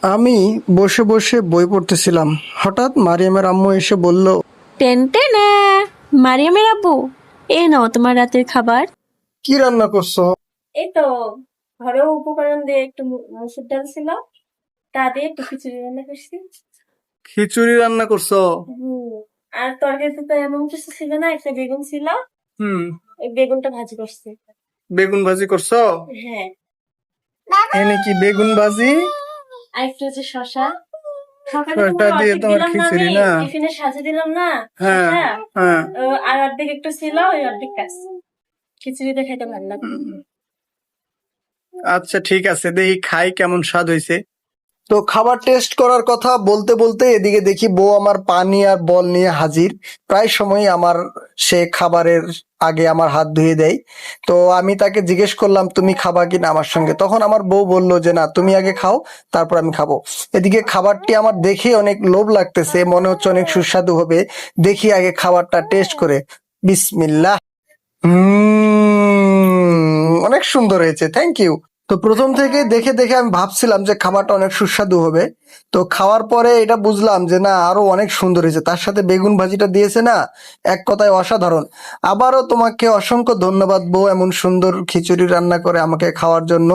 আমি বসে বসে বই পড়তেছিলাম। হঠাৎ মারিয়ামের আম্মু এসে বলল, টেনটেনে মারিয়ামের আব্বু, এই নাও তোমার রাতের খাবার। কি রান্না করছো? এই তো ঘরোয়া উপকরণ দিয়ে একটু মসুর ডাল ছিল, তা দিয়ে একটু খিচুড়ি রান্না করছি। খিচুড়ি রান্না করছো? হুম। আর তরকারিতে তো এমন কিছু ছিল না, একটা বেগুন ছিল, হুম। ওই বেগুনটা ভাজি করছি। বেগুন ভাজি করছো? হ্যাঁ। এনে কি বেগুন ভাজি? আর একটু হচ্ছে শশা। সকালে শসা তোমার দিয়ে অর্ধেক তোমার দিলাম না, আমি খিচুড়ি না? টিফিনে সাজে দিলাম না হ্যাঁ, শশা। হ্যাঁ। আর অর্ধেক একটু ছিল, ওই অর্ধেক কাজ খিচুড়িতে খাইতে ভালো লাগে। আচ্ছা ঠিক আছে, দেখি খাই কেমন স্বাদ হয়েছে। তো খাবার টেস্ট করার কথা বলতে বলতে এদিকে দেখি বউ আমার পানি আর বল নিয়ে হাজির। প্রায় সময় আমার সে খাবারের আগে আমার হাত ধুয়ে দেয়। তো আমি তাকে জিজ্ঞেস করলাম, তুমি খাবা কিনা আমার সঙ্গে? তখন আমার বউ বলল যে না, তুমি আগে খাও, তারপর আমি খাবো। এদিকে খাবারটি আমার দেখে অনেক লোভ লাগতেছে, মনে হচ্ছে অনেক সুস্বাদু হবে। দেখি আগে খাবারটা টেস্ট করে। বিসমিল্লাহ। অনেক সুন্দর হয়েছে, থ্যাংক ইউ। তো প্রথম থেকে দেখে দেখে আমি ভাবছিলাম যে খাবারটা অনেক সুস্বাদু হবে। তো খাওয়ার পরে এটা বুঝলাম যে না, আরো অনেক সুন্দর হয়েছে। তার সাথে বেগুন ভাজিটা দিয়েছে না, এক কথায় অসাধারণ। আবারও তোমাকে অসংখ্য ধন্যবাদ বউ, এমন সুন্দর খিচুড়ি রান্না করে আমাকে খাওয়ার জন্য।